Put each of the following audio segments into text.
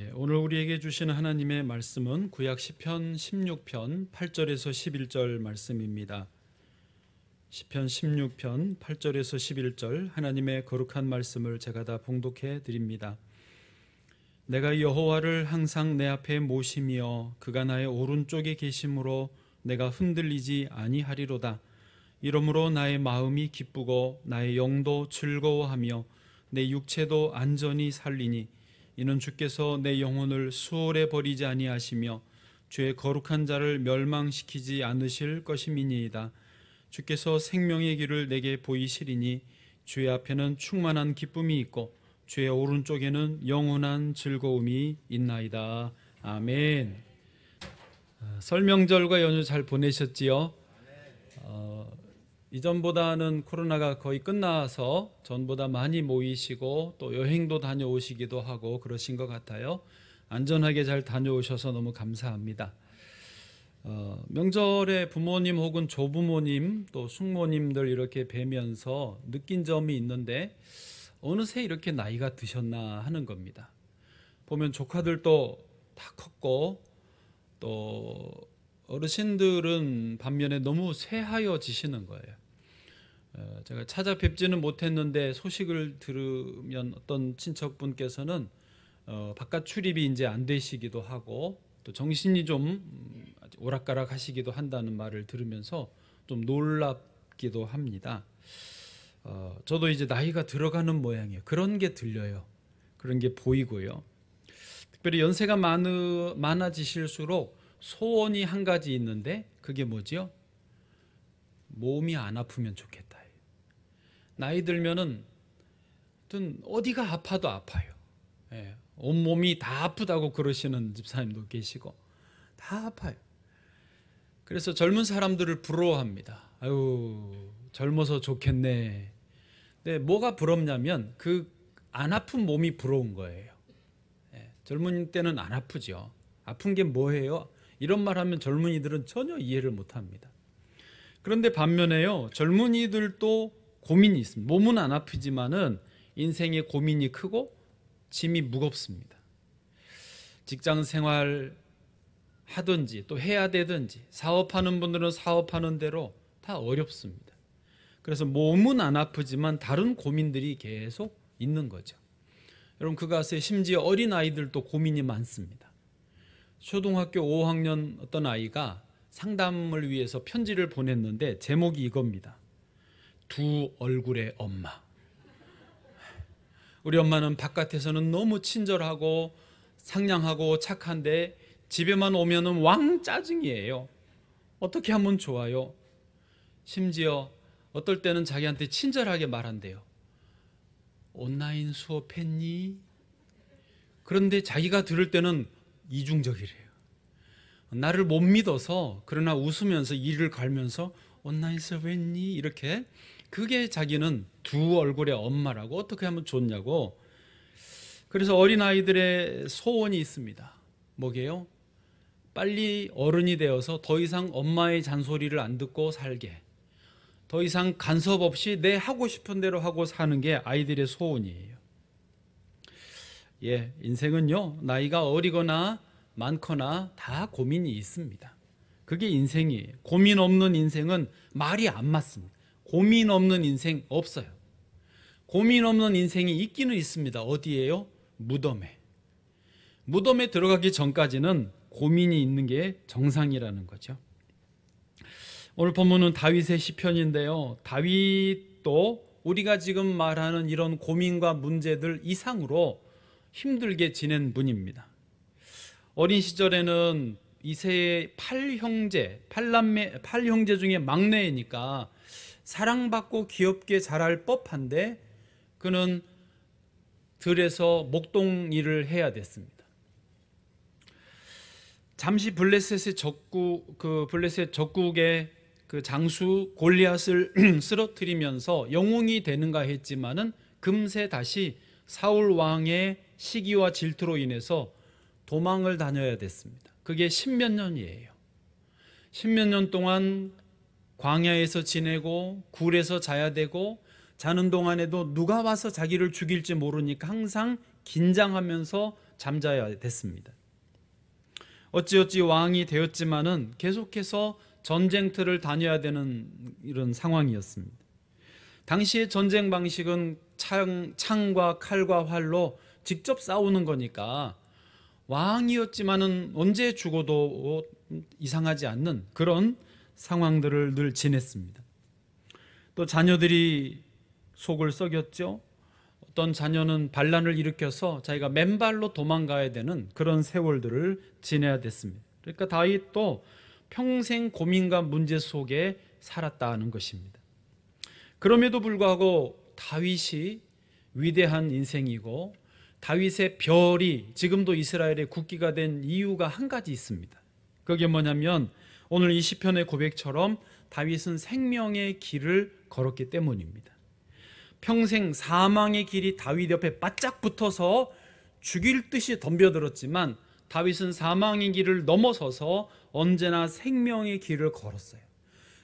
오늘 우리에게 주시는 하나님의 말씀은 구약 시편 16편 8절에서 11절 말씀입니다. 시편 16편 8절에서 11절 하나님의 거룩한 말씀을 제가 다 봉독해 드립니다. 내가 여호와를 항상 내 앞에 모시며 그가 나의 오른쪽에 계심으로 내가 흔들리지 아니하리로다. 이러므로 나의 마음이 기쁘고 나의 영도 즐거워하며 내 육체도 안전히 살리니 이는 주께서 내 영혼을 수월에 버리지 아니하시며 주의 거룩한 자를 멸망시키지 않으실 것임이니이다. 주께서 생명의 길을 내게 보이시리니 주의 앞에는 충만한 기쁨이 있고 주의 오른쪽에는 영원한 즐거움이 있나이다. 아멘. 설명절과 연휴 잘 보내셨지요? 이전보다는 코로나가 거의 끝나서 전보다 많이 모이시고 또 여행도 다녀오시기도 하고 그러신 것 같아요. 안전하게 잘 다녀오셔서 너무 감사합니다. 명절에 부모님 혹은 조부모님 또 숙모님들 이렇게 뵈면서 느낀 점이 있는데 어느새 이렇게 나이가 드셨나 하는 겁니다. 보면 조카들도 다 컸고 또 어르신들은 반면에 너무 쇠하여지시는 거예요. 제가 찾아뵙지는 못했는데 소식을 들으면 어떤 친척분께서는 바깥 출입이 이제 안 되시기도 하고 또 정신이 좀 오락가락 하시기도 한다는 말을 들으면서 좀 놀랍기도 합니다. 저도 이제 나이가 들어가는 모양이에요. 그런 게 들려요. 그런 게 보이고요. 특별히 연세가 많아지실수록 소원이 한 가지 있는데 그게 뭐지요? 몸이 안 아프면 좋겠다. 나이 들면은 어디가 아파도 아파요. 온몸이 다 아프다고 그러시는 집사님도 계시고 다 아파요. 그래서 젊은 사람들을 부러워합니다. 아유, 젊어서 좋겠네. 근데 뭐가 부럽냐면 그 안 아픈 몸이 부러운 거예요. 젊은 때는 안 아프죠. 아픈 게 뭐예요? 이런 말 하면 젊은이들은 전혀 이해를 못 합니다. 그런데 반면에요, 젊은이들도 고민이 있습니다. 몸은 안 아프지만은 인생의 고민이 크고 짐이 무겁습니다. 직장 생활 하든지 또 해야 되든지 사업하는 분들은 사업하는 대로 다 어렵습니다. 그래서 몸은 안 아프지만 다른 고민들이 계속 있는 거죠. 여러분, 그 가운데 심지어 어린아이들도 고민이 많습니다. 초등학교 5학년 어떤 아이가 상담을 위해서 편지를 보냈는데 제목이 이겁니다. 두 얼굴의 엄마. 우리 엄마는 바깥에서는 너무 친절하고 상냥하고 착한데 집에만 오면은 왕 짜증이에요. 어떻게 하면 좋아요? 심지어 어떨 때는 자기한테 친절하게 말한대요. 온라인 수업했니? 그런데 자기가 들을 때는 이중적이래요. 나를 못 믿어서 그러나 웃으면서 이를 갈면서 온라인 수업했니? 이렇게. 그게 자기는 두 얼굴의 엄마라고. 어떻게 하면 좋냐고. 그래서 어린아이들의 소원이 있습니다. 뭐게요? 빨리 어른이 되어서 더 이상 엄마의 잔소리를 안 듣고 살게. 더 이상 간섭 없이 내 하고 싶은 대로 하고 사는 게 아이들의 소원이에요. 인생은요, 나이가 어리거나 많거나 다 고민이 있습니다. 그게 인생이에요. 고민 없는 인생은 말이 안 맞습니다. 고민 없는 인생 없어요. 고민 없는 인생이 있기는 있습니다. 어디예요? 무덤에. 무덤에 들어가기 전까지는 고민이 있는 게 정상이라는 거죠. 오늘 본문은 다윗의 시편인데요. 다윗도 우리가 지금 말하는 이런 고민과 문제들 이상으로 힘들게 지낸 분입니다. 어린 시절에는 이세의 8형제 중에 막내이니까 사랑받고 귀엽게 자랄 법한데 그는 들에서 목동 일을 해야 됐습니다. 잠시 블레셋의 적국의 그 장수 골리앗을 쓰러뜨리면서 영웅이 되는가 했지만은 금세 다시 사울 왕의 시기와 질투로 인해서 도망을 다녀야 됐습니다. 그게 10몇 년이에요. 10몇 년 동안 광야에서 지내고 굴에서 자야 되고 자는 동안에도 누가 와서 자기를 죽일지 모르니까 항상 긴장하면서 잠자야 됐습니다. 어찌어찌 왕이 되었지만은 계속해서 전쟁터를 다녀야 되는 이런 상황이었습니다. 당시의 전쟁 방식은 창과 칼과 활로 직접 싸우는 거니까 왕이었지만은 언제 죽어도 이상하지 않는 그런 상황들을 늘 지냈습니다. 또 자녀들이 속을 썩였죠. 어떤 자녀는 반란을 일으켜서 자기가 맨발로 도망가야 되는 그런 세월들을 지내야 됐습니다. 그러니까 다윗도 평생 고민과 문제 속에 살았다는 것입니다. 그럼에도 불구하고 다윗이 위대한 인생이고 다윗의 별이 지금도 이스라엘의 국기가 된 이유가 한 가지 있습니다. 그게 뭐냐면 오늘 이 시편의 고백처럼 다윗은 생명의 길을 걸었기 때문입니다. 평생 사망의 길이 다윗 옆에 바짝 붙어서 죽일 듯이 덤벼들었지만 다윗은 사망의 길을 넘어서서 언제나 생명의 길을 걸었어요.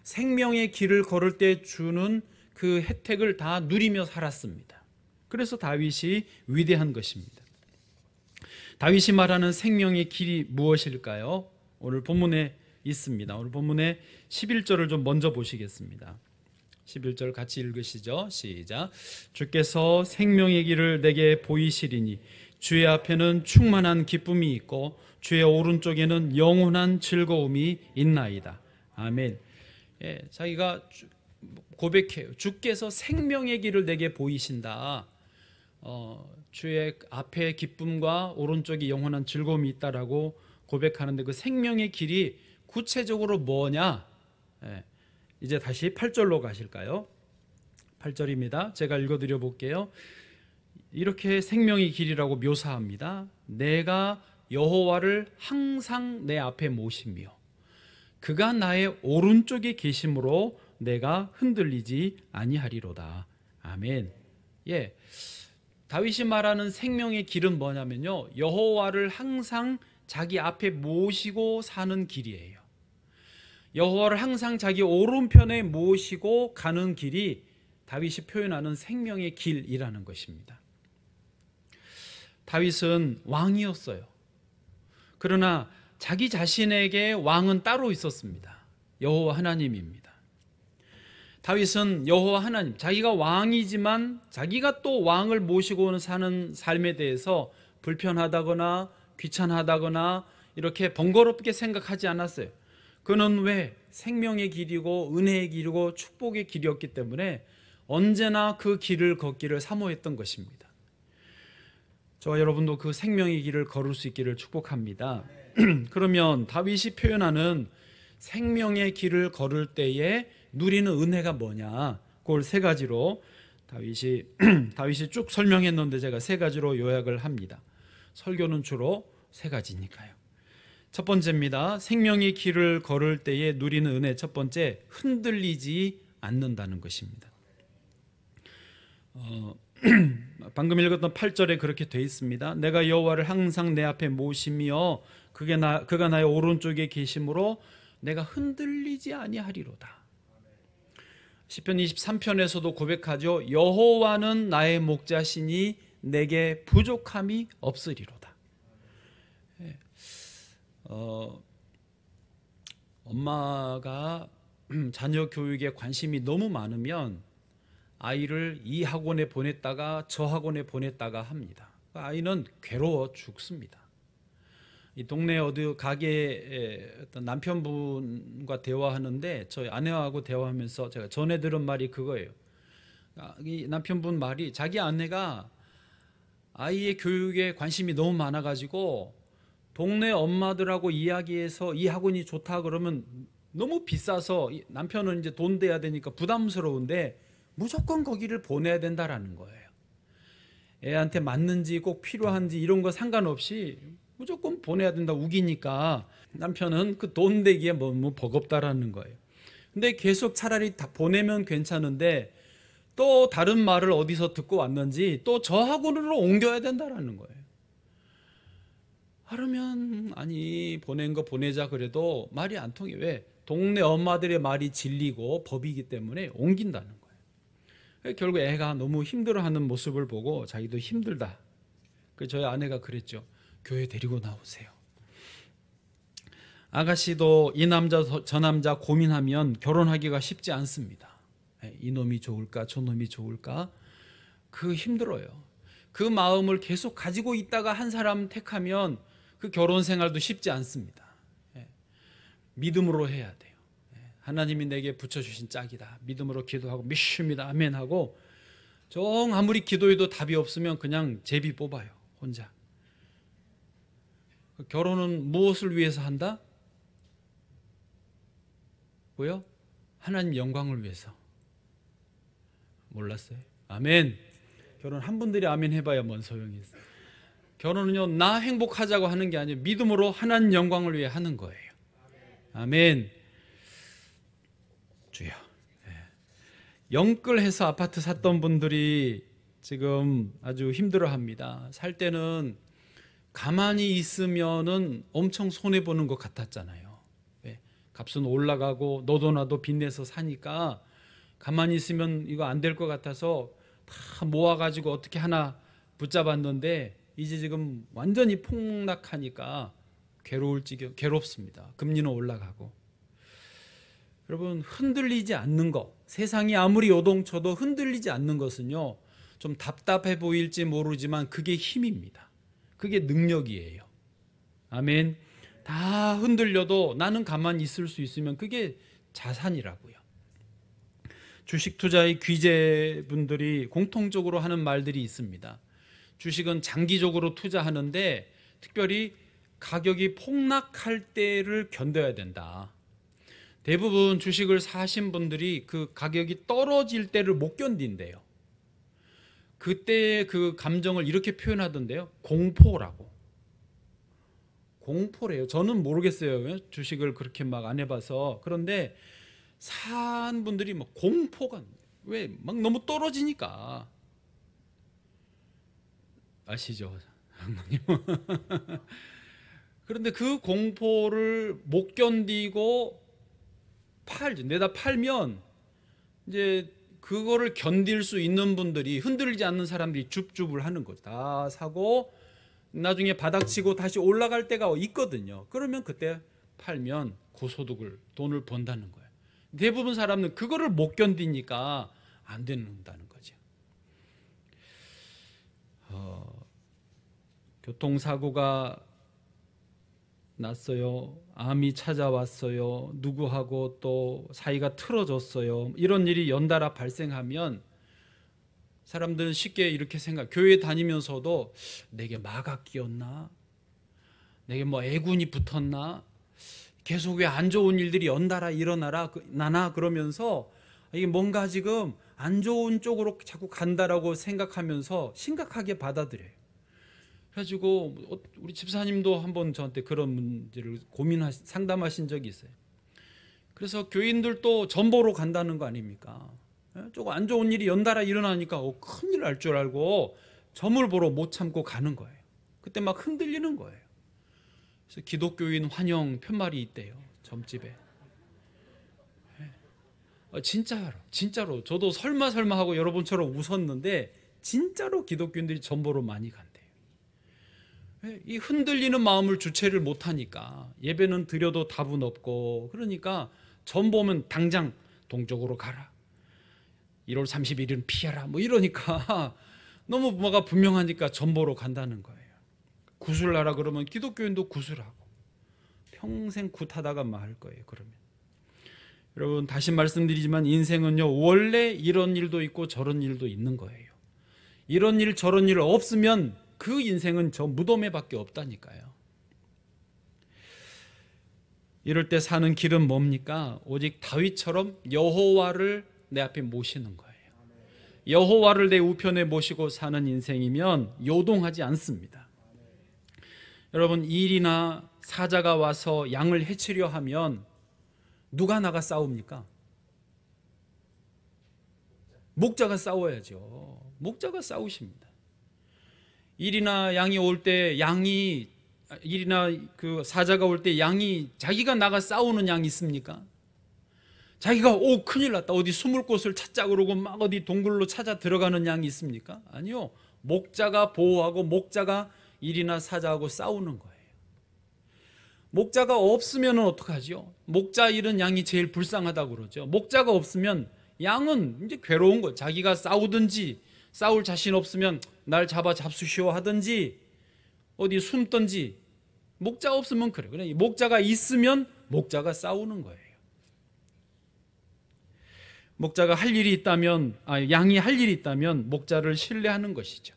생명의 길을 걸을 때 주는 그 혜택을 다 누리며 살았습니다. 그래서 다윗이 위대한 것입니다. 다윗이 말하는 생명의 길이 무엇일까요? 오늘 본문에 있습니다. 오늘 본문의 11절을 좀 먼저 보시겠습니다. 11절 같이 읽으시죠. 시작. 주께서 생명의 길을 내게 보이시리니 주의 앞에는 충만한 기쁨이 있고 주의 오른쪽에는 영원한 즐거움이 있나이다. 아멘. 예, 자기가 고백해요. 주께서 생명의 길을 내게 보이신다. 주의 앞에 기쁨과 오른쪽에 영원한 즐거움이 있다라고 고백하는데 그 생명의 길이 구체적으로 뭐냐? 예, 이제 다시 8절로 가실까요? 8절입니다. 제가 읽어드려 볼게요. 이렇게 생명의 길이라고 묘사합니다. 내가 여호와를 항상 내 앞에 모시며 그가 나의 오른쪽에 계심으로 내가 흔들리지 아니하리로다. 아멘. 예, 다윗이 말하는 생명의 길은 뭐냐면요, 여호와를 항상 자기 앞에 모시고 사는 길이에요. 여호와를 항상 자기 오른편에 모시고 가는 길이 다윗이 표현하는 생명의 길이라는 것입니다. 다윗은 왕이었어요. 그러나 자기 자신에게 왕은 따로 있었습니다. 여호와 하나님입니다. 다윗은 여호와 하나님, 자기가 왕이지만 자기가 또 왕을 모시고 사는 삶에 대해서 불편하다거나 귀찮하다거나 이렇게 번거롭게 생각하지 않았어요. 그는 왜? 생명의 길이고 은혜의 길이고 축복의 길이었기 때문에 언제나 그 길을 걷기를 사모했던 것입니다. 저와 여러분도 그 생명의 길을 걸을 수 있기를 축복합니다. 그러면 다윗이 표현하는 생명의 길을 걸을 때에 누리는 은혜가 뭐냐? 그걸 세 가지로 다윗이 쭉 설명했는데 제가 세 가지로 요약을 합니다. 설교는 주로 세 가지니까요. 첫 번째입니다. 생명의 길을 걸을 때에 누리는 은혜. 첫 번째, 흔들리지 않는다는 것입니다. 방금 읽었던 8절에 그렇게 되어 있습니다. 내가 여호와를 항상 내 앞에 모시며 그가 나의 오른쪽에 계심으로 내가 흔들리지 아니하리로다. 시편 23편에서도 고백하죠. 여호와는 나의 목자시니 내게 부족함이 없으리로다. 엄마가 자녀 교육에 관심이 너무 많으면 아이를 이 학원에 보냈다가 저 학원에 보냈다가 합니다. 아이는 괴로워 죽습니다. 이 동네 어디 가게에 어떤 남편분과 대화하는데 저희 아내하고 대화하면서 제가 전해 들은 말이 그거예요. 이 남편분 말이 자기 아내가 아이의 교육에 관심이 너무 많아가지고 동네 엄마들하고 이야기해서 이 학원이 좋다 그러면 너무 비싸서 남편은 이제 돈 대야 되니까 부담스러운데 무조건 거기를 보내야 된다라는 거예요. 애한테 맞는지 꼭 필요한지 이런 거 상관없이 무조건 보내야 된다 우기니까 남편은 그 돈 대기에 너무 버겁다라는 거예요. 근데 계속 차라리 다 보내면 괜찮은데 또 다른 말을 어디서 듣고 왔는지 또 저 학원으로 옮겨야 된다라는 거예요. 그러면 아니 보낸 거 보내자 그래도 말이 안 통해. 왜? 동네 엄마들의 말이 진리고 법이기 때문에 옮긴다는 거예요. 결국 애가 너무 힘들어하는 모습을 보고 자기도 힘들다. 그래서 저희 아내가 그랬죠. 교회 데리고 나오세요. 아가씨도 이 남자 저 남자 고민하면 결혼하기가 쉽지 않습니다. 이놈이 좋을까 저놈이 좋을까 그 힘들어요. 그 마음을 계속 가지고 있다가 한 사람 택하면 그 결혼 생활도 쉽지 않습니다. 믿음으로 해야 돼요. 하나님이 내게 붙여주신 짝이다. 믿음으로 기도하고 믿습니다. 아멘 하고 정 아무리 기도해도 답이 없으면 그냥 제비 뽑아요. 혼자. 결혼은 무엇을 위해서 한다? 뭐요? 하나님 영광을 위해서. 몰랐어요? 아멘. 결혼 한 분들이 아멘 해봐야 뭔 소용이 있어요. 결혼은요 나 행복하자고 하는 게 아니에요. 믿음으로 하나님 영광을 위해 하는 거예요. 아멘. 주여. 영끌해서 아파트 샀던 분들이 지금 아주 힘들어합니다. 살 때는 가만히 있으면은 엄청 손해 보는 것 같았잖아요. 값은 올라가고 너도 나도 빚내서 사니까 가만히 있으면 이거 안 될 것 같아서 다 모아가지고 어떻게 하나 붙잡았는데 이제 지금 완전히 폭락하니까 괴롭습니다. 금리는 올라가고. 여러분 흔들리지 않는 것, 세상이 아무리 요동쳐도 흔들리지 않는 것은요 좀 답답해 보일지 모르지만 그게 힘입니다. 그게 능력이에요. 아멘. 다 흔들려도 나는 가만히 있을 수 있으면 그게 자산이라고요. 주식 투자의 귀재분들이 공통적으로 하는 말들이 있습니다. 주식은 장기적으로 투자하는데 특별히 가격이 폭락할 때를 견뎌야 된다. 대부분 주식을 사신 분들이 그 가격이 떨어질 때를 못 견딘대요. 그때의 그 감정을 이렇게 표현하던데요. 공포라고. 공포래요. 저는 모르겠어요. 주식을 그렇게 막 안 해봐서. 그런데 산 분들이 막 공포가 왜 막 너무 떨어지니까. 아시죠? 그런데 그 공포를 못 견디고 내다 팔면 이제 그거를 견딜 수 있는 분들이 흔들리지 않는 사람들이 줍줍을 하는 거죠. 다 사고 나중에 바닥치고 다시 올라갈 때가 있거든요. 그러면 그때 팔면 고소득을 돈을 번다는 거예요. 대부분 사람은 그거를 못 견디니까 안 된다는 거죠. 교통사고가 났어요. 암이 찾아왔어요. 누구하고 또 사이가 틀어졌어요. 이런 일이 연달아 발생하면 사람들은 쉽게 이렇게 교회 다니면서도 내게 마가 끼었나? 내게 뭐 애군이 붙었나? 계속 왜 안 좋은 일들이 연달아 나나 그러면서 이게 뭔가 지금 안 좋은 쪽으로 자꾸 간다라고 생각하면서 심각하게 받아들여요. 그래가지고 우리 집사님도 한번 저한테 그런 문제를 상담하신 적이 있어요. 그래서 교인들도 전보로 간다는 거 아닙니까? 조금 안 좋은 일이 연달아 일어나니까 큰일 날 줄 알고 점을 보러 못 참고 가는 거예요. 그때 막 흔들리는 거예요. 그래서 기독교인 환영 편말이 있대요. 점집에. 진짜로 저도 설마 하고 여러분처럼 웃었는데 진짜로 기독교인들이 점보로 많이 간대요. 이 흔들리는 마음을 주체를 못하니까 예배는 드려도 답은 없고 그러니까 점 보면 당장 동쪽으로 가라. 1월 31일은 피하라. 뭐 이러니까 너무 뭐가 분명하니까 점 보러 간다는 거예요. 구술하라 그러면 기독교인도 구술하고 평생 굿하다가 말 거예요. 그러면 여러분 다시 말씀드리지만 인생은요 원래 이런 일도 있고 저런 일도 있는 거예요. 이런 일 저런 일 없으면 그 인생은 저 무덤에 밖에 없다니까요. 이럴 때 사는 길은 뭡니까? 오직 다윗처럼 여호와를 내 앞에 모시는 거예요. 여호와를 내 우편에 모시고 사는 인생이면 요동하지 않습니다. 여러분 일이나 사자가 와서 양을 해치려 하면 누가 나가 싸웁니까? 목자가 싸워야죠. 목자가 싸우십니다. 일이나 양이 올 때 일이나 그 사자가 올 때 양이 자기가 나가 싸우는 양이 있습니까? 자기가 큰일 났다 어디 숨을 곳을 찾자 그러고 막 어디 동굴로 찾아 들어가는 양이 있습니까? 아니요. 목자가 보호하고 목자가 일이나 사자하고 싸우는 거예요. 목자가 없으면 어떡하죠? 목자 잃은 양이 제일 불쌍하다고 그러죠. 목자가 없으면 양은 이제 괴로운 거예요. 자기가 싸우든지, 싸울 자신 없으면 날 잡아 잡수시오 하든지 어디 숨든지. 목자 없으면 그래. 그래, 목자가 있으면 목자가 싸우는 거예요. 목자가 할 일이 있다면, 양이 할 일이 있다면 목자를 신뢰하는 것이죠.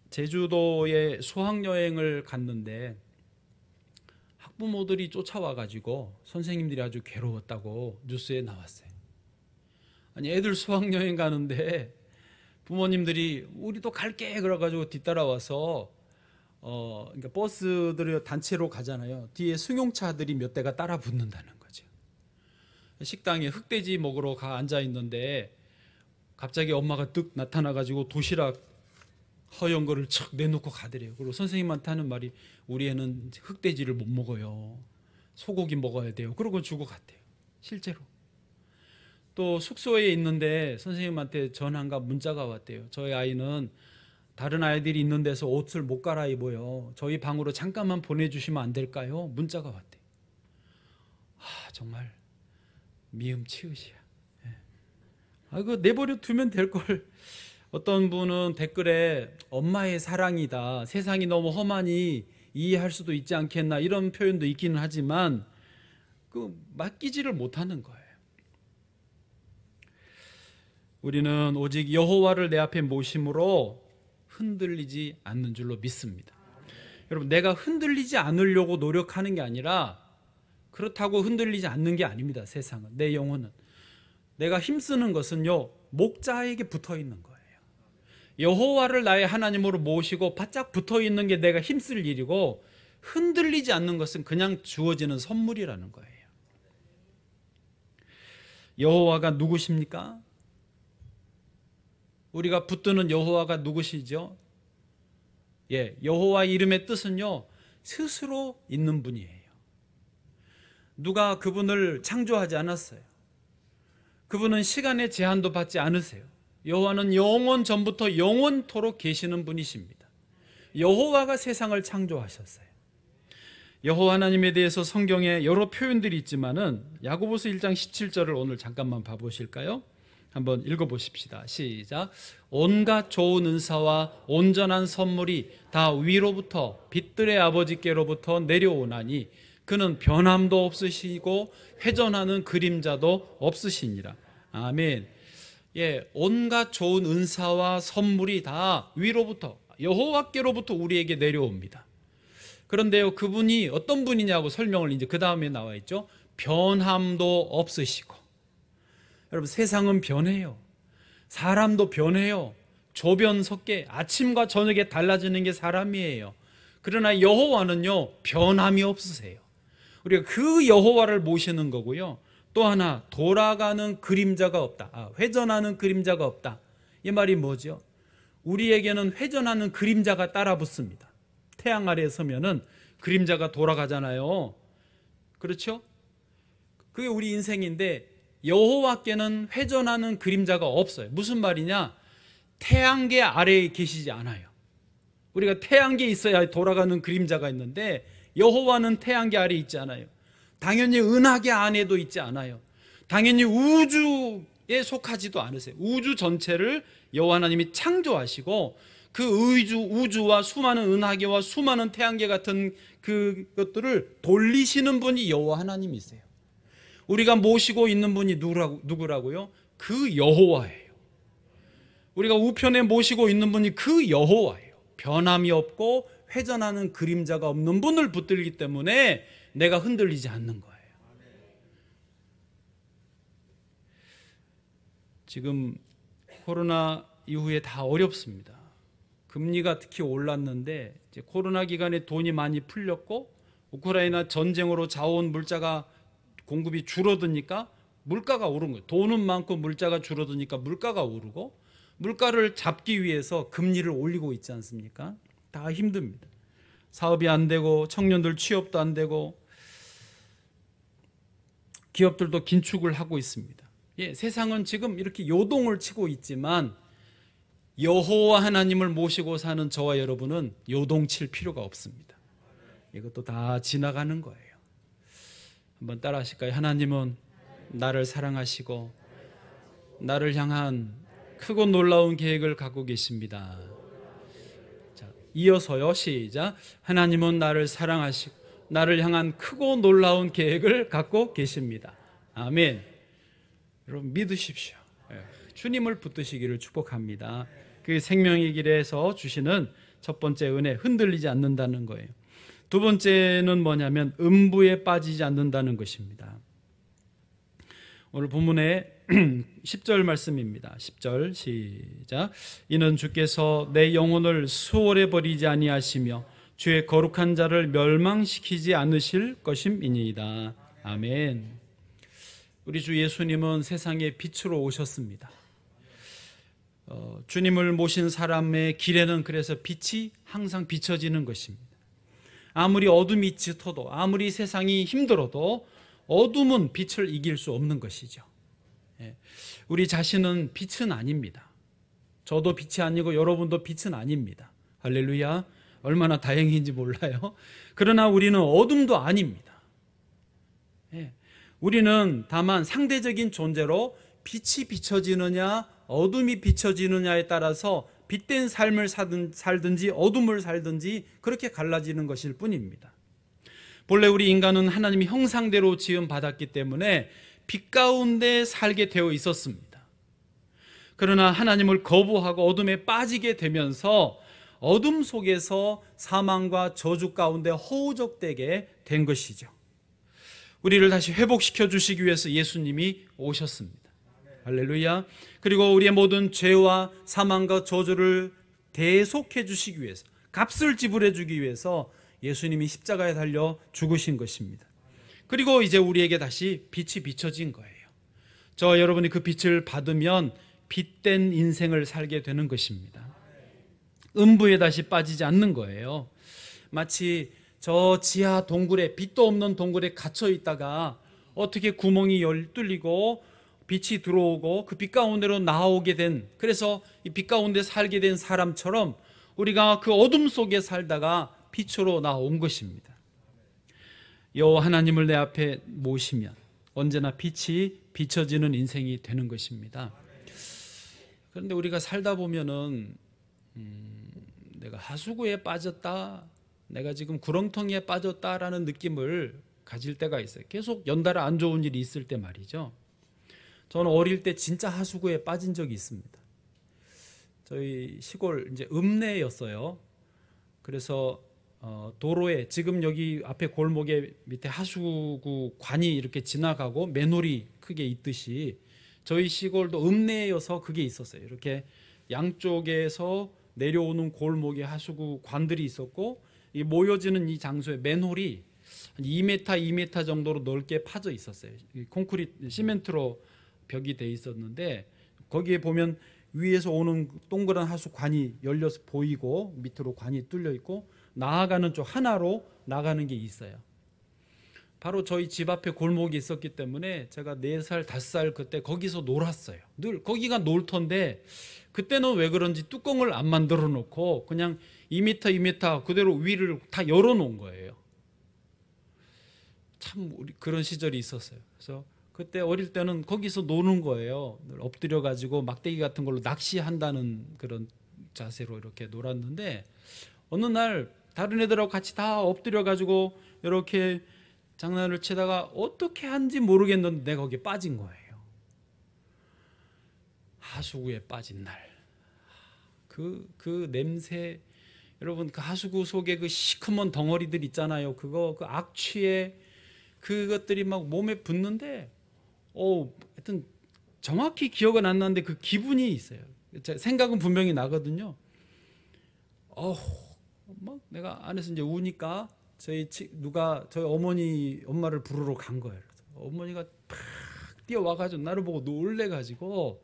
제주도에 수학여행을 갔는데 학부모들이 쫓아와가지고 선생님들이 아주 괴로웠다고 뉴스에 나왔어요. 아니, 애들 수학여행 가는데 부모님들이 우리도 갈게 그래가지고 뒤따라와서 그러니까 버스들이 단체로 가잖아요. 뒤에 승용차들이 몇 대가 따라 붙는다는 거죠. 식당에 흑돼지 먹으러 가 앉아 있는데 갑자기 엄마가 뜩 나타나가지고 도시락 허연 거를 척 내놓고 가더래요. 그리고 선생님한테 하는 말이 우리 애는 흑돼지를 못 먹어요. 소고기 먹어야 돼요. 그러고 주고 갔대요. 실제로. 또 숙소에 있는데 선생님한테 전화가 문자가 왔대요. 저희 아이는 다른 아이들이 있는 데서 옷을 못 갈아입어요. 저희 방으로 잠깐만 보내주시면 안 될까요? 문자가 왔대요. 정말 미음치읒이야. 그거 내버려 두면 될 걸. 어떤 분은 댓글에 엄마의 사랑이다, 세상이 너무 험하니 이해할 수도 있지 않겠나, 이런 표현도 있기는 하지만 맡기지를 못하는 거예요. 우리는 오직 여호와를 내 앞에 모심으로 흔들리지 않는 줄로 믿습니다. 여러분, 내가 흔들리지 않으려고 노력하는 게 아니라 그렇다고 흔들리지 않는 게 아닙니다. 세상은, 내 영혼은. 내가 힘쓰는 것은요, 목자에게 붙어 있는 거예요. 여호와를 나의 하나님으로 모시고 바짝 붙어 있는 게 내가 힘쓸 일이고, 흔들리지 않는 것은 그냥 주어지는 선물이라는 거예요. 여호와가 누구십니까? 우리가 붙드는 여호와가 누구시죠? 여호와 이름의 뜻은요, 스스로 있는 분이에요. 누가 그분을 창조하지 않았어요. 그분은 시간의 제한도 받지 않으세요. 여호와는 영원 전부터 영원토록 계시는 분이십니다. 여호와가 세상을 창조하셨어요. 여호와 하나님에 대해서 성경에 여러 표현들이 있지만은 야고보서 1장 17절을 오늘 잠깐만 봐보실까요? 한번 읽어보십시다. 시작. 온갖 좋은 은사와 온전한 선물이 다 위로부터 빛들의 아버지께로부터 내려오나니 그는 변함도 없으시고 회전하는 그림자도 없으시니라. 아멘. 온갖 좋은 은사와 선물이 다 위로부터, 여호와께로부터 우리에게 내려옵니다. 그런데요, 그분이 어떤 분이냐고 설명을 이제 그 다음에 나와 있죠. 변함도 없으시고. 여러분, 세상은 변해요. 사람도 변해요. 조변석계, 아침과 저녁에 달라지는 게 사람이에요. 그러나 여호와는요, 변함이 없으세요. 우리가 그 여호와를 모시는 거고요. 또 하나, 돌아가는 그림자가 없다. 회전하는 그림자가 없다. 이 말이 뭐죠? 우리에게는 회전하는 그림자가 따라 붙습니다. 태양 아래에 서면은 그림자가 돌아가잖아요. 그렇죠? 그게 우리 인생인데 여호와께는 회전하는 그림자가 없어요. 무슨 말이냐? 태양계 아래에 계시지 않아요. 우리가 태양계에 있어야 돌아가는 그림자가 있는데 여호와는 태양계 아래에 있지 않아요. 당연히 은하계 안에도 있지 않아요. 당연히 우주에 속하지도 않으세요. 우주 전체를 여호와 하나님이 창조하시고 그 우주와 수많은 은하계와 수많은 태양계 같은 그것들을 돌리시는 분이 여호와 하나님이세요. 우리가 모시고 있는 분이 누구라고요? 그 여호와예요. 우리가 우편에 모시고 있는 분이 그 여호와예요. 변함이 없고 회전하는 그림자가 없는 분을 붙들기 때문에 내가 흔들리지 않는 거예요. 지금 코로나 이후에 다 어렵습니다. 금리가 특히 올랐는데 이제 코로나 기간에 돈이 많이 풀렸고 우크라이나 전쟁으로 자원 물자가 공급이 줄어드니까 물가가 오른 거예요. 돈은 많고 물자가 줄어드니까 물가가 오르고, 물가를 잡기 위해서 금리를 올리고 있지 않습니까? 다 힘듭니다. 사업이 안 되고 청년들 취업도 안 되고 기업들도 긴축을 하고 있습니다. 세상은 지금 이렇게 요동을 치고 있지만 여호와 하나님을 모시고 사는 저와 여러분은 요동칠 필요가 없습니다. 이것도 다 지나가는 거예요. 한번 따라 하실까요? 하나님은 나를 사랑하시고 나를 향한 크고 놀라운 계획을 갖고 계십니다. 자, 이어서요. 시작. 하나님은 나를 사랑하시고 나를 향한 크고 놀라운 계획을 갖고 계십니다. 아멘. 여러분 믿으십시오. 주님을 붙드시기를 축복합니다. 그 생명의 길에서 주시는 첫 번째 은혜, 흔들리지 않는다는 거예요. 두 번째는 뭐냐면 음부에 빠지지 않는다는 것입니다. 오늘 본문의 10절 말씀입니다. 10절 시작. 이는 주께서 내 영혼을 수월해 버리지 아니하시며 주의 거룩한 자를 멸망시키지 않으실 것임이니이다. 아멘. 우리 주 예수님은 세상에 빛으로 오셨습니다. 주님을 모신 사람의 길에는 그래서 빛이 항상 비춰지는 것입니다. 아무리 어둠이 짙어도 아무리 세상이 힘들어도 어둠은 빛을 이길 수 없는 것이죠. 우리 자신은 빛은 아닙니다. 저도 빛이 아니고 여러분도 빛은 아닙니다. 할렐루야. 얼마나 다행인지 몰라요. 그러나 우리는 어둠도 아닙니다. 우리는 다만 상대적인 존재로 빛이 비춰지느냐 어둠이 비춰지느냐에 따라서 빛된 삶을 살든지 어둠을 살든지 그렇게 갈라지는 것일 뿐입니다. 본래 우리 인간은 하나님의 형상대로 지음 받았기 때문에 빛 가운데 살게 되어 있었습니다. 그러나 하나님을 거부하고 어둠에 빠지게 되면서 어둠 속에서 사망과 저주 가운데 허우적대게 된 것이죠. 우리를 다시 회복시켜 주시기 위해서 예수님이 오셨습니다. 할렐루야. 그리고 우리의 모든 죄와 사망과 저주를 대속해 주시기 위해서, 값을 지불해 주기 위해서 예수님이 십자가에 달려 죽으신 것입니다. 그리고 이제 우리에게 다시 빛이 비춰진 거예요. 저와 여러분이 그 빛을 받으면 빛된 인생을 살게 되는 것입니다. 음부에 다시 빠지지 않는 거예요. 마치 저 지하 동굴에, 빛도 없는 동굴에 갇혀 있다가 어떻게 구멍이 뚫리고 빛이 들어오고 그 빛 가운데로 나오게 된, 그래서 이 빛 가운데 살게 된 사람처럼 우리가 그 어둠 속에 살다가 빛으로 나온 것입니다. 여호와 하나님을 내 앞에 모시면 언제나 빛이 비춰지는 인생이 되는 것입니다. 그런데 우리가 살다 보면은 내가 하수구에 빠졌다, 내가 지금 구렁텅이에 빠졌다라는 느낌을 가질 때가 있어요. 계속 연달아 안 좋은 일이 있을 때 말이죠. 저는 어릴 때 진짜 하수구에 빠진 적이 있습니다. 저희 시골 이제 읍내였어요. 그래서 도로에, 지금 여기 앞에 골목에 밑에 하수구 관이 이렇게 지나가고 매놀이 크게 있듯이 저희 시골도 읍내여서 그게 있었어요. 이렇게 양쪽에서 내려오는 골목에 하수구 관들이 있었고, 이 모여지는 이 장소에 맨홀이 한 2m, 2m 정도로 넓게 파져 있었어요. 콘크리트, 시멘트로 벽이 돼 있었는데 거기에 보면 위에서 오는 동그란 하수관이 열려서 보이고 밑으로 관이 뚫려 있고 나아가는 쪽 하나로 나가는 게 있어요. 바로 저희 집 앞에 골목이 있었기 때문에 제가 4살, 5살 그때 거기서 놀았어요. 늘 거기가 놀터인데 그때는 왜 그런지 뚜껑을 안 만들어 놓고 그냥 2m, 2m 그대로 위를 다 열어 놓은 거예요. 참 그런 시절이 있었어요. 그래서 그때 어릴 때는 거기서 노는 거예요. 엎드려 가지고 막대기 같은 걸로 낚시한다는 그런 자세로 이렇게 놀았는데 어느 날 다른 애들하고 같이 다 엎드려 가지고 이렇게 장난을 치다가 어떻게 한지 모르겠는데 내가 거기에 빠진 거예요. 하수구에 빠진 날. 그 냄새, 여러분 그 하수구 속에 그 시커먼 덩어리들 있잖아요. 그 악취에 그것들이 막 몸에 붙는데 하여튼 정확히 기억은 안 나는데 그 기분이 있어요. 생각은 분명히 나거든요. 막 내가 안에서 이제 우니까 저희 엄마를 부르러 간 거예요. 어머니가 팍 뛰어와가지고 나를 보고 놀래가지고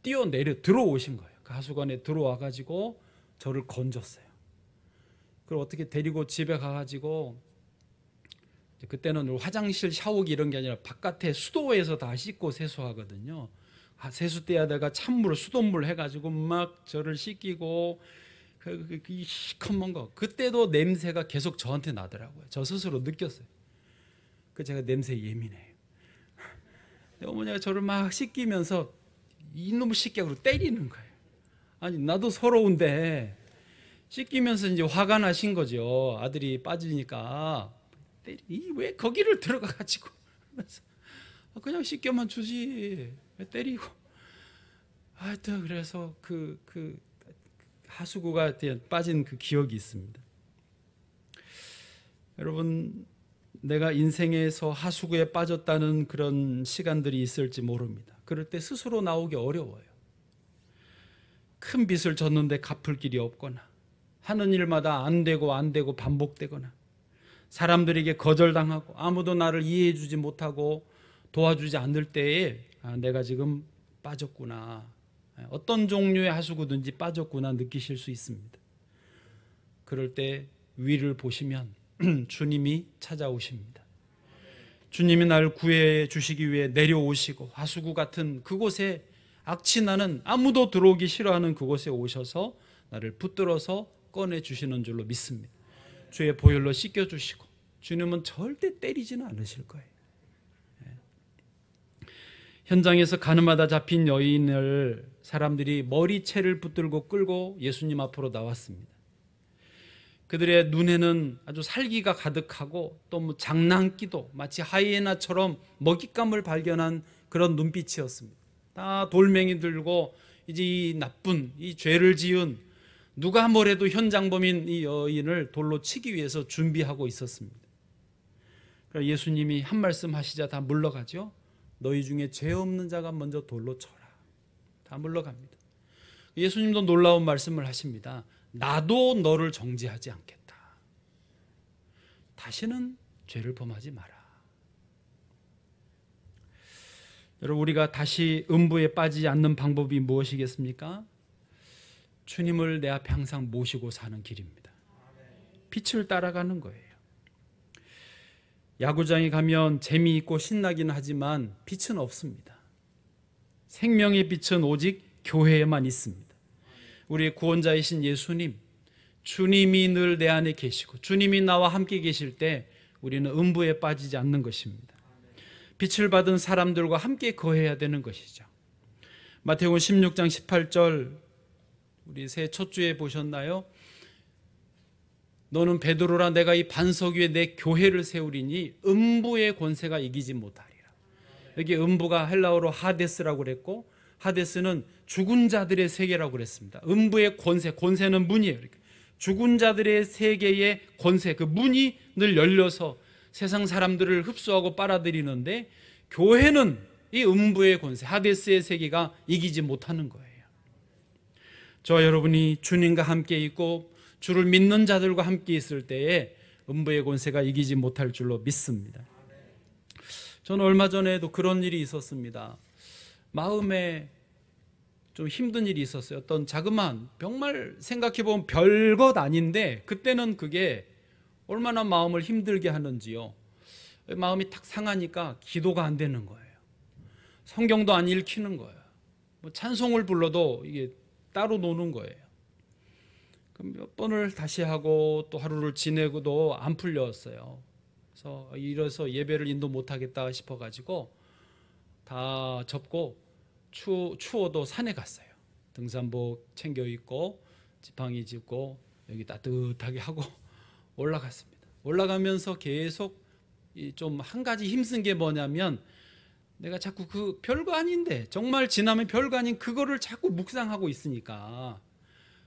뛰어내려 들어오신 거예요. 그 하수관에 들어와가지고 저를 건졌어요. 그걸 어떻게 데리고 집에 가가지고, 그때는 화장실 샤워기 이런 게 아니라 바깥에 수도에서 다 씻고 세수하거든요. 세숫대에다가 찬물, 수돗물 해가지고 막 저를 씻기고 이 시커먼 거, 그때도 냄새가 계속 저한테 나더라고요. 저 스스로 느꼈어요. 제가 냄새에 예민해요. 어머니가 저를 막 씻기면서 이놈의 씻기하고 때리는 거예요. 아니, 나도 서러운데 씻기면서 이제 화가 나신 거죠. 아들이 빠지니까. 왜 거기를 들어가가지고. 그냥 씻겨만 주지. 왜 때리고. 하여튼, 그래서 하수구가 빠진 그 기억이 있습니다. 여러분, 내가 인생에서 하수구에 빠졌다는 그런 시간들이 있을지 모릅니다. 그럴 때 스스로 나오기 어려워요. 큰 빚을 졌는데 갚을 길이 없거나, 하는 일마다 안 되고 반복되거나, 사람들에게 거절당하고 아무도 나를 이해해 주지 못하고 도와주지 않을 때에 내가 지금 빠졌구나, 어떤 종류의 하수구든지 빠졌구나 느끼실 수 있습니다. 그럴 때 위를 보시면 주님이 찾아오십니다. 주님이 나를 구해 주시기 위해 내려오시고 하수구 같은 그곳에, 악취나는 아무도 들어오기 싫어하는 그곳에 오셔서 나를 붙들어서 꺼내주시는 줄로 믿습니다. 주의 보혈로 씻겨주시고, 주님은 절대 때리지는 않으실 거예요. 현장에서 가늠하다 잡힌 여인을 사람들이 머리채를 붙들고 끌고 예수님 앞으로 나왔습니다. 그들의 눈에는 아주 살기가 가득하고 또 장난기도, 마치 하이에나처럼 먹잇감을 발견한 그런 눈빛이었습니다. 다 돌멩이 들고 이제 이 나쁜, 이 죄를 지은, 누가 뭐래도 현장범인 이 여인을 돌로 치기 위해서 준비하고 있었습니다. 그래서 예수님이 한 말씀 하시자 다 물러가죠. 너희 중에 죄 없는 자가 먼저 돌로 쳐라. 다 물러갑니다. 예수님도 놀라운 말씀을 하십니다. 나도 너를 정죄하지 않겠다. 다시는 죄를 범하지 마라. 여러분, 우리가 다시 음부에 빠지지 않는 방법이 무엇이겠습니까? 주님을 내 앞에 항상 모시고 사는 길입니다. 빛을 따라가는 거예요. 야구장에 가면 재미있고 신나긴 하지만 빛은 없습니다. 생명의 빛은 오직 교회에만 있습니다. 우리의 구원자이신 예수님, 주님이 늘 내 안에 계시고 주님이 나와 함께 계실 때 우리는 음부에 빠지지 않는 것입니다. 빛을 받은 사람들과 함께 거해야 되는 것이죠. 마태복음 16장 18절, 우리 새해 첫 주에 보셨나요? 너는 베드로라, 내가 이 반석 위에 내 교회를 세우리니 음부의 권세가 이기지 못하리라. 여기 음부가 헬라어로 하데스라고 그랬고, 하데스는 죽은 자들의 세계라고 그랬습니다. 음부의 권세, 권세는 문이에요. 죽은 자들의 세계의 권세, 그 문이 늘 열려서 세상 사람들을 흡수하고 빨아들이는데, 교회는 이 음부의 권세, 하데스의 세계가 이기지 못하는 거예요. 저와 여러분이 주님과 함께 있고 주를 믿는 자들과 함께 있을 때에 음부의 권세가 이기지 못할 줄로 믿습니다. 저는 얼마 전에도 그런 일이 있었습니다. 마음에 좀 힘든 일이 있었어요. 어떤 자그마한, 정말 생각해보면 별것 아닌데 그때는 그게 얼마나 마음을 힘들게 하는지요. 마음이 탁 상하니까 기도가 안 되는 거예요. 성경도 안 읽히는 거예요. 찬송을 불러도 이게 따로 노는 거예요. 몇 번을 다시 하고 또 하루를 지내고도 안 풀렸어요. 그래서 이래서 예배를 인도 못하겠다 싶어가지고 다 접고 추워도 산에 갔어요. 등산복 챙겨 입고 지팡이 짚고 여기 따뜻하게 하고 올라갔습니다. 올라가면서 계속 좀 한 가지 힘쓴 게 뭐냐면, 내가 자꾸 그 별거 아닌데, 정말 지나면 별거 아닌 그거를 자꾸 묵상하고 있으니까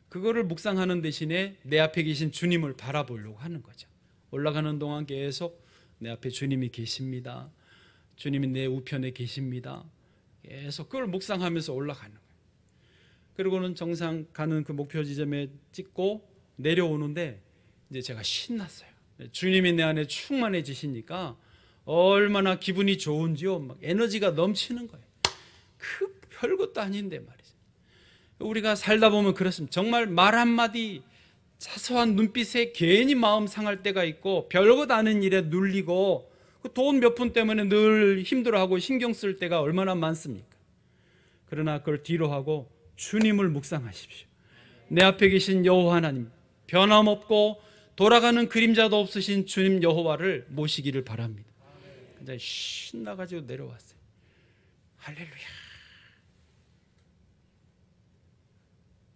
그거를 묵상하는 대신에 내 앞에 계신 주님을 바라보려고 하는 거죠. 올라가는 동안 계속 내 앞에 주님이 계십니다. 주님이 내 우편에 계십니다. 계속 그걸 묵상하면서 올라가는 거예요. 그리고는 정상 가는 그 목표 지점에 찍고 내려오는데 이제 제가 신났어요. 주님이 내 안에 충만해지시니까 얼마나 기분이 좋은지요. 막 에너지가 넘치는 거예요. 그 별것도 아닌데 말이죠. 우리가 살다 보면 그렇습니다. 정말 말 한마디, 사소한 눈빛에 괜히 마음 상할 때가 있고, 별것 아닌 일에 눌리고, 돈 몇 푼 때문에 늘 힘들어하고 신경 쓸 때가 얼마나 많습니까? 그러나 그걸 뒤로 하고 주님을 묵상하십시오. 내 앞에 계신 여호와 하나님, 변함없고 돌아가는 그림자도 없으신 주님 여호와를 모시기를 바랍니다. 근데 신나가지고 내려왔어요. 할렐루야.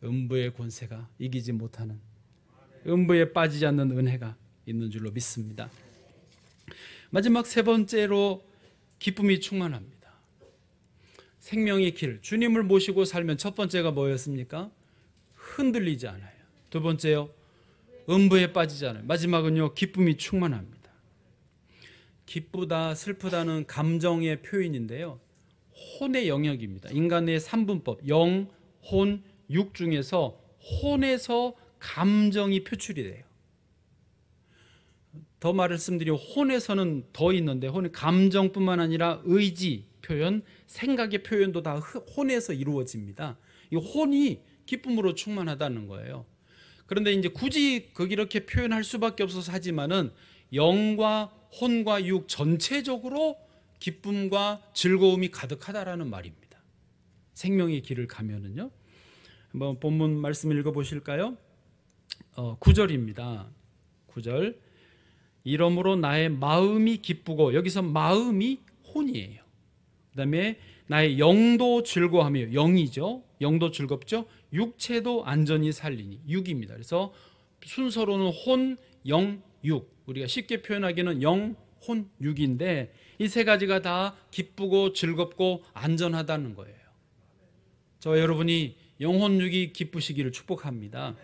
음부의 권세가 이기지 못하는, 음부에 빠지지 않는 은혜가 있는 줄로 믿습니다. 마지막 세 번째로 기쁨이 충만합니다. 생명의 길, 주님을 모시고 살면 첫 번째가 뭐였습니까? 흔들리지 않아요. 두 번째요, 음부에 빠지지 않아요. 마지막은요, 기쁨이 충만합니다. 기쁘다, 슬프다는 감정의 표현인데요, 혼의 영역입니다. 인간의 3분법, 영, 혼, 육 중에서 혼에서 감정이 표출이 돼요. 더 말씀드리면 혼에서는 더 있는데, 혼의 감정뿐만 아니라 의지 표현, 생각의 표현도 다 혼에서 이루어집니다. 이 혼이 기쁨으로 충만하다는 거예요. 그런데 이제 굳이 그렇게 표현할 수밖에 없어서 하지만은 영과 혼과 육 전체적으로 기쁨과 즐거움이 가득하다라는 말입니다. 생명의 길을 가면은요. 한번 본문 말씀 읽어보실까요? 9절입니다. 9절. 이러므로 나의 마음이 기쁘고, 여기서 마음이 혼이에요. 그 다음에 나의 영도 즐거워하며, 영이죠. 영도 즐겁죠. 육체도 안전히 살리니, 육입니다. 그래서 순서로는 혼, 영, 육. 우리가 쉽게 표현하기는 영, 혼, 육인데 이 세 가지가 다 기쁘고 즐겁고 안전하다는 거예요. 저 여러분이 영혼 육이 기쁘시기를 축복합니다.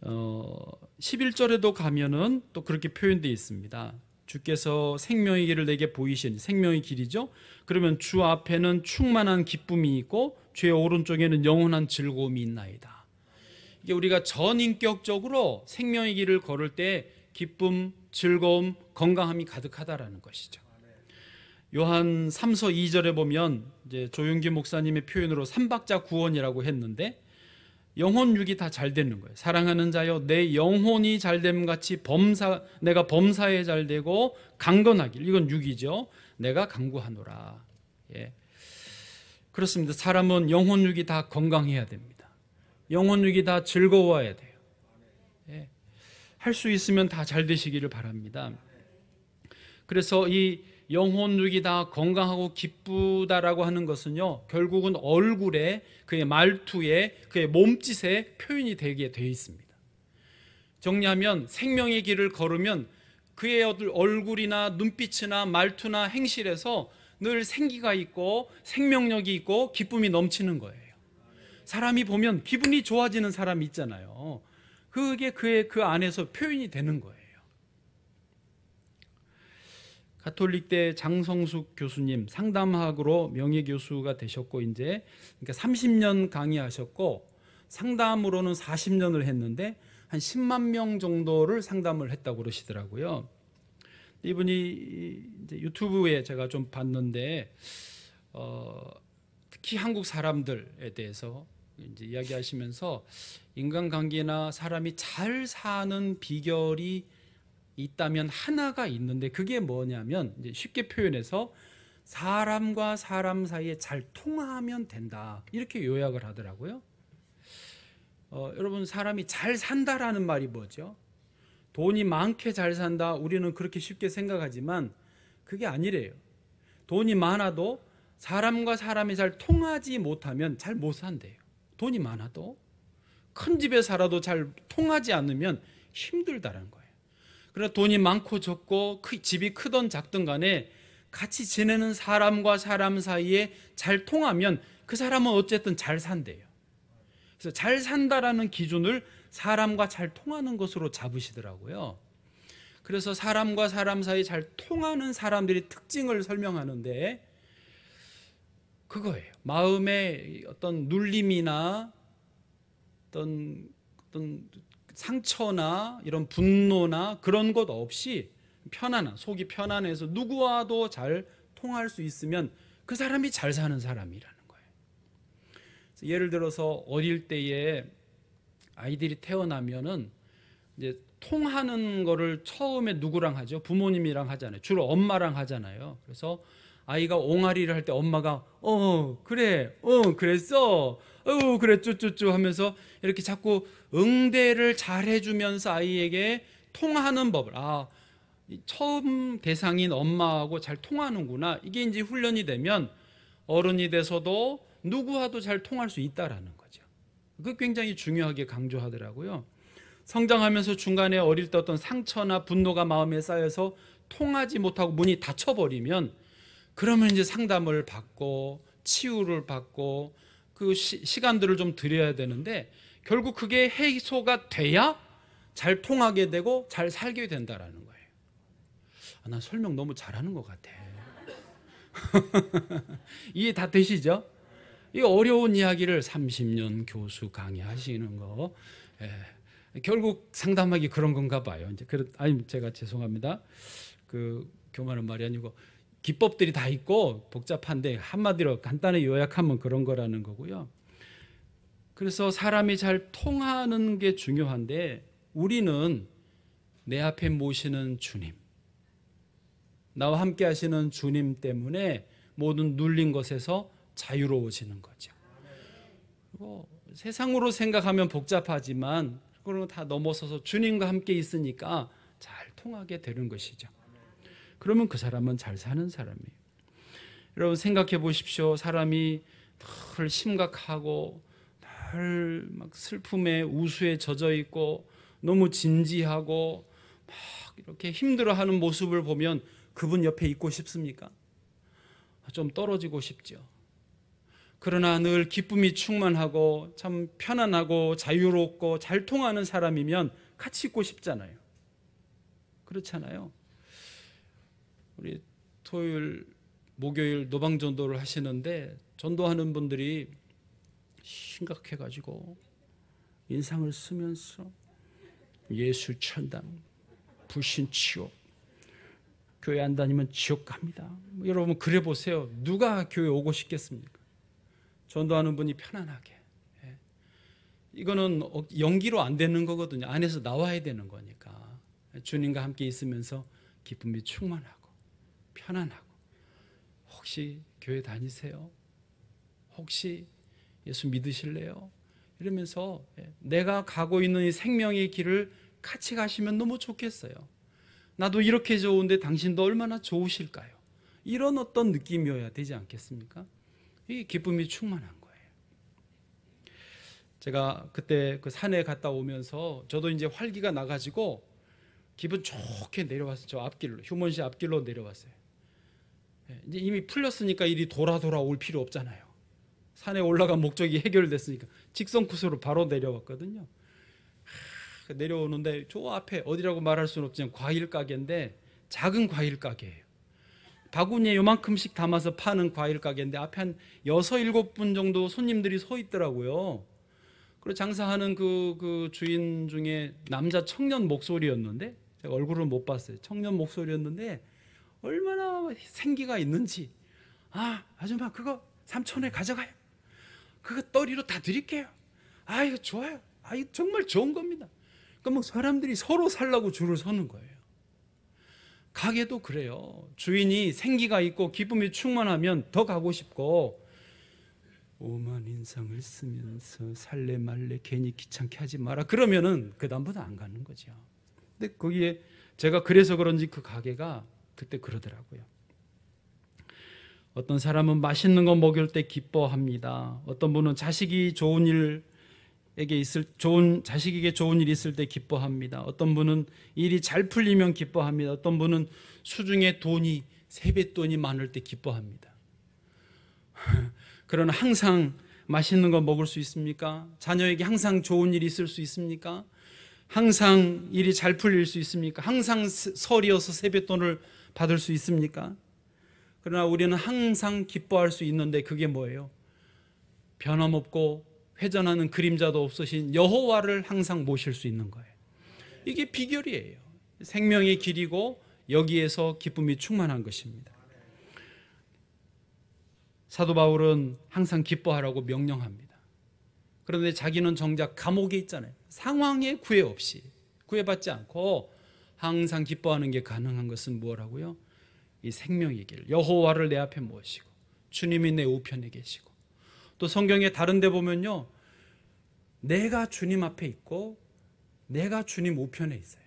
11절에도 가면은 또 그렇게 표현되어 있습니다. 주께서 생명의 길을 내게 보이시니, 생명의 길이죠. 그러면 주 앞에는 충만한 기쁨이 있고 주의 오른쪽에는 영원한 즐거움이 있나이다. 이게 우리가 전인격적으로 생명의 길을 걸을 때 기쁨, 즐거움, 건강함이 가득하다라는 것이죠. 요한 3서 2절에 보면 이제 조용기 목사님의 표현으로 삼박자 구원이라고 했는데, 영혼 육이 다 잘 되는 거예요. 사랑하는 자여, 내 영혼이 잘됨 같이 내가 범사에 잘 되고 강건하길, 이건 육이죠. 내가 강구하노라. 예. 그렇습니다. 사람은 영혼 육이 다 건강해야 됩니다. 영혼 육이 다 즐거워야 돼요. 예. 할 수 있으면 다 잘 되시기를 바랍니다. 그래서 이 영혼 육이 다 건강하고 기쁘다라고 하는 것은요, 결국은 얼굴에, 그의 말투에, 그의 몸짓에 표현이 되게 되어 있습니다. 정리하면 생명의 길을 걸으면 그의 얼굴이나 눈빛이나 말투나 행실에서 늘 생기가 있고 생명력이 있고 기쁨이 넘치는 거예요. 사람이 보면 기분이 좋아지는 사람이 있잖아요. 그게 그의 그 안에서 표현이 되는 거예요. 가톨릭대 장성숙 교수님, 상담학으로 명예교수가 되셨고, 이제 그러니까 30년 강의하셨고, 상담으로는 40년을 했는데 한 10만 명 정도를 상담을 했다고 그러시더라고요. 이분이 이제 유튜브에 제가 좀 봤는데, 특히 한국 사람들에 대해서 이제 이야기하시면서 인간관계나 사람이 잘 사는 비결이 있다면 하나가 있는데, 그게 뭐냐면 이제 쉽게 표현해서 사람과 사람 사이에 잘 통하면 된다, 이렇게 요약을 하더라고요. 여러분, 사람이 잘 산다라는 말이 뭐죠? 돈이 많게 잘 산다, 우리는 그렇게 쉽게 생각하지만 그게 아니래요. 돈이 많아도 사람과 사람이 잘 통하지 못하면 잘 못 산대요. 돈이 많아도, 큰 집에 살아도 잘 통하지 않으면 힘들다는 거예요. 그러나 돈이 많고 적고 집이 크든 작든 간에 같이 지내는 사람과 사람 사이에 잘 통하면 그 사람은 어쨌든 잘 산대요. 그래서 잘 산다라는 기준을 사람과 잘 통하는 것으로 잡으시더라고요. 그래서 사람과 사람 사이에 잘 통하는 사람들의 특징을 설명하는데 그거예요. 마음의 어떤 눌림이나 어떤 상처나 이런 분노나 그런 것 없이 편안한, 속이 편안해서 누구와도 잘 통할 수 있으면 그 사람이 잘 사는 사람이라는 거예요. 예를 들어서 어릴 때에 아이들이 태어나면은 이제 통하는 거를 처음에 누구랑 하죠? 부모님이랑 하잖아요. 주로 엄마랑 하잖아요. 그래서 아이가 옹알이를 할 때 엄마가 그래 그랬어 그래 쭈쭈쭈 하면서 이렇게 자꾸 응대를 잘 해주면서 아이에게 통하는 법을 처음 대상인 엄마하고 잘 통하는구나, 이게 이제 훈련이 되면 어른이 돼서도 누구와도 잘 통할 수 있다라는 거죠. 그거 굉장히 중요하게 강조하더라고요. 성장하면서 중간에 어릴 때 어떤 상처나 분노가 마음에 쌓여서 통하지 못하고 문이 닫혀버리면, 그러면 이제 상담을 받고 치유를 받고 그 시간들을 좀 드려야 되는데, 결국 그게 해소가 돼야 잘 통하게 되고 잘 살게 된다라는 거예요. 나 설명 너무 잘하는 것 같아. 이해 다 되시죠? 이 어려운 이야기를 30년 교수 강의하시는 거, 결국 상담하기 그런 건가 봐요. 이제 제가 죄송합니다. 그 교만한 말이 아니고 기법들이 다 있고 복잡한데 한마디로 간단히 요약하면 그런 거라는 거고요. 그래서 사람이 잘 통하는 게 중요한데, 우리는 내 앞에 모시는 주님, 나와 함께 하시는 주님 때문에 모든 눌린 것에서 자유로워지는 거죠. 그리고 세상으로 생각하면 복잡하지만 그런 거 다 넘어서서 주님과 함께 있으니까 잘 통하게 되는 것이죠. 그러면 그 사람은 잘 사는 사람이에요. 여러분 생각해 보십시오. 사람이 늘 심각하고 늘 막 슬픔에 우수에 젖어 있고 너무 진지하고 막 이렇게 힘들어하는 모습을 보면 그분 옆에 있고 싶습니까? 좀 떨어지고 싶죠. 그러나 늘 기쁨이 충만하고 참 편안하고 자유롭고 잘 통하는 사람이면 같이 있고 싶잖아요. 그렇잖아요. 우리 토요일, 목요일 노방전도를 하시는데 전도하는 분들이 심각해가지고 인상을 쓰면서 예수 천당, 불신 지옥, 교회 안 다니면 지옥 갑니다. 여러분 그래 보세요. 누가 교회 오고 싶겠습니까? 전도하는 분이 편안하게. 이거는 연기로 안 되는 거거든요. 안에서 나와야 되는 거니까. 주님과 함께 있으면서 기쁨이 충만하고 편안하고. 혹시 교회 다니세요? 혹시 예수 믿으실래요? 이러면서 내가 가고 있는 이 생명의 길을 같이 가시면 너무 좋겠어요. 나도 이렇게 좋은데 당신도 얼마나 좋으실까요? 이런 어떤 느낌이어야 되지 않겠습니까? 이 기쁨이 충만한 거예요. 제가 그때 그 산에 갔다 오면서 저도 이제 활기가 나가지고 기분 좋게 내려왔어요. 저 앞길로, 휴먼시 앞길로 내려왔어요. 이제 이미 풀렸으니까 일이 돌아 올 필요 없잖아요. 산에 올라간 목적이 해결됐으니까 직선 코스로 바로 내려왔거든요. 내려오는데 저 앞에 어디라고 말할 수는 없지만 과일 가게인데 작은 과일 가게예요. 바구니에 요만큼씩 담아서 파는 과일 가게인데 앞에 한 6, 7분 정도 손님들이 서 있더라고요. 그리고 장사하는 그 주인 중에 남자 청년 목소리였는데, 제가 얼굴을 못 봤어요. 청년 목소리였는데 얼마나 생기가 있는지, 아줌마 그거 3,000원에 가져가요. 그거 떨이로 다 드릴게요. 이거 좋아요. 이거 정말 좋은 겁니다. 그러니까 뭐 사람들이 서로 살라고 줄을 서는 거예요. 가게도 그래요. 주인이 생기가 있고 기쁨이 충만하면 더 가고 싶고, 오만 인상을 쓰면서 살래 말래 괜히 귀찮게 하지 마라 그러면은 그 다음부터 안 가는 거죠. 근데 거기에 제가 그래서 그런지 그 가게가 그때 그러더라고요. 어떤 사람은 맛있는 거 먹을 때 기뻐합니다. 어떤 분은 자식에게 좋은 일이 있을 때 기뻐합니다. 어떤 분은 일이 잘 풀리면 기뻐합니다. 어떤 분은 수중에 돈이 세뱃돈이 많을 때 기뻐합니다. 그러나 항상 맛있는 거 먹을 수 있습니까? 자녀에게 항상 좋은 일이 있을 수 있습니까? 항상 일이 잘 풀릴 수 있습니까? 항상 설이어서 세뱃돈을 받을 수 있습니까? 그러나 우리는 항상 기뻐할 수 있는데 그게 뭐예요? 변함없고 회전하는 그림자도 없으신 여호와를 항상 모실 수 있는 거예요. 이게 비결이에요. 생명의 길이고 여기에서 기쁨이 충만한 것입니다. 사도 바울은 항상 기뻐하라고 명령합니다. 그런데 자기는 정작 감옥에 있잖아요. 상황에 구애 없이, 구애받지 않고 항상 기뻐하는 게 가능한 것은 뭐라고요? 이 생명의 길, 여호와를 내 앞에 모시고 주님이 내 우편에 계시고, 또 성경에 다른 데 보면요, 내가 주님 앞에 있고 내가 주님 우편에 있어요.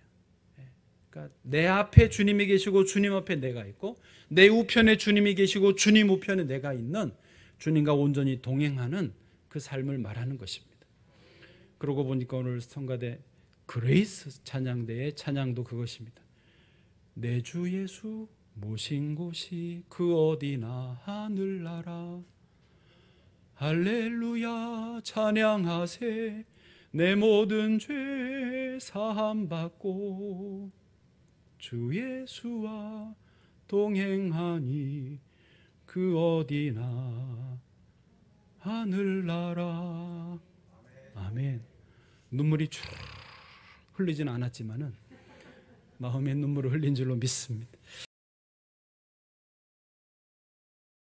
그러니까 내 앞에 주님이 계시고 주님 앞에 내가 있고, 내 우편에 주님이 계시고 주님 우편에 내가 있는, 주님과 온전히 동행하는 그 삶을 말하는 것입니다. 그러고 보니까 오늘 성가대 그레이스 찬양대의 찬양도 그것입니다. 내 주 예수 모신 곳이 그 어디나 하늘나라, 할렐루야 찬양하세, 내 모든 죄 사함 받고 주 예수와 동행하니 그 어디나 하늘나라. 아멘. 눈물이 쭉 흘리진 않았지만은 마음의 눈물을 흘린 줄로 믿습니다.